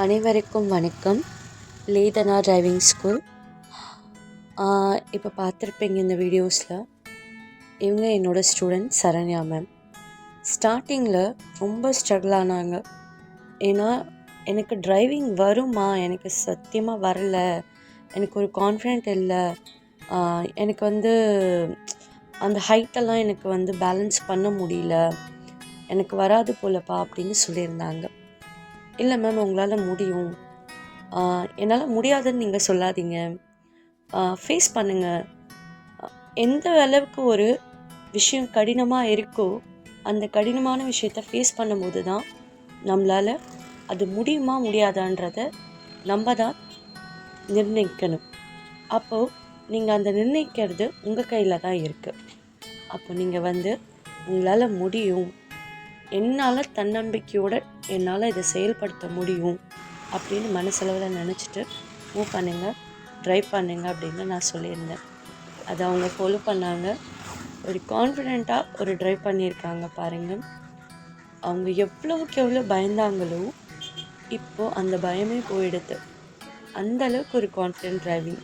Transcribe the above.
அனைவருக்கும் வணக்கம். லேதனா driving school. இப்போ பார்த்துருப்பீங்க இந்த வீடியோஸில். இவங்க என்னோடய ஸ்டூடெண்ட் சரண்யா மேம். ஸ்டார்டிங்கில் ரொம்ப ஸ்ட்ரகிள் ஆனாங்க. ஏன்னா எனக்கு டிரைவிங் வருமா, எனக்கு சத்தியமாக வரல, எனக்கு ஒரு கான்ஃபிடென்ட் இல்லை, எனக்கு அந்த ஹைட்டெல்லாம் எனக்கு பேலன்ஸ் பண்ண முடியல, எனக்கு வராது போலப்பா அப்படின்னு சொல்லியிருந்தாங்க. இல்லை மேம், உங்களால் முடியும், என்னால் முடியாதுன்னு நீங்கள் சொல்லாதீங்க, ஃபேஸ் பண்ணுங்கள். எந்த அளவுக்கு ஒரு விஷயம் கடினமாக இருக்கோ அந்த கடினமான விஷயத்தை ஃபேஸ் பண்ணும்போது தான் நம்மளால் அது முடியுமா முடியாதான்றதை நம்ம தான் நிர்ணயிக்கணும். அப்போது நீங்கள் அந்த நிர்ணயிக்கிறது உங்கள் கையில் தான் இருக்குது. அப்போ நீங்கள் உங்களால் முடியும், என்னால் தன்னம்பிக்கையோடு என்னால் இதை செயல்படுத்த முடியும் அப்படின்னு மனசளவில் நினச்சிட்டு மூவ் பண்ணுங்கள், ட்ரைவ் பண்ணுங்கள் அப்படின்னு நான் சொல்லியிருந்தேன். அதை அவங்க ஃபாலோ பண்ணாங்க. ஒரு கான்ஃபிடெண்ட்டாக ஒரு ட்ரைவ் பண்ணியிருக்காங்க பாருங்கள். அவங்க எவ்வளவுக்கு எவ்வளோ பயந்தாங்களோ இப்போது அந்த பயமே போயிடுது. அந்தளவுக்கு ஒரு கான்ஃபிடென்ட் ட்ரைவிங்.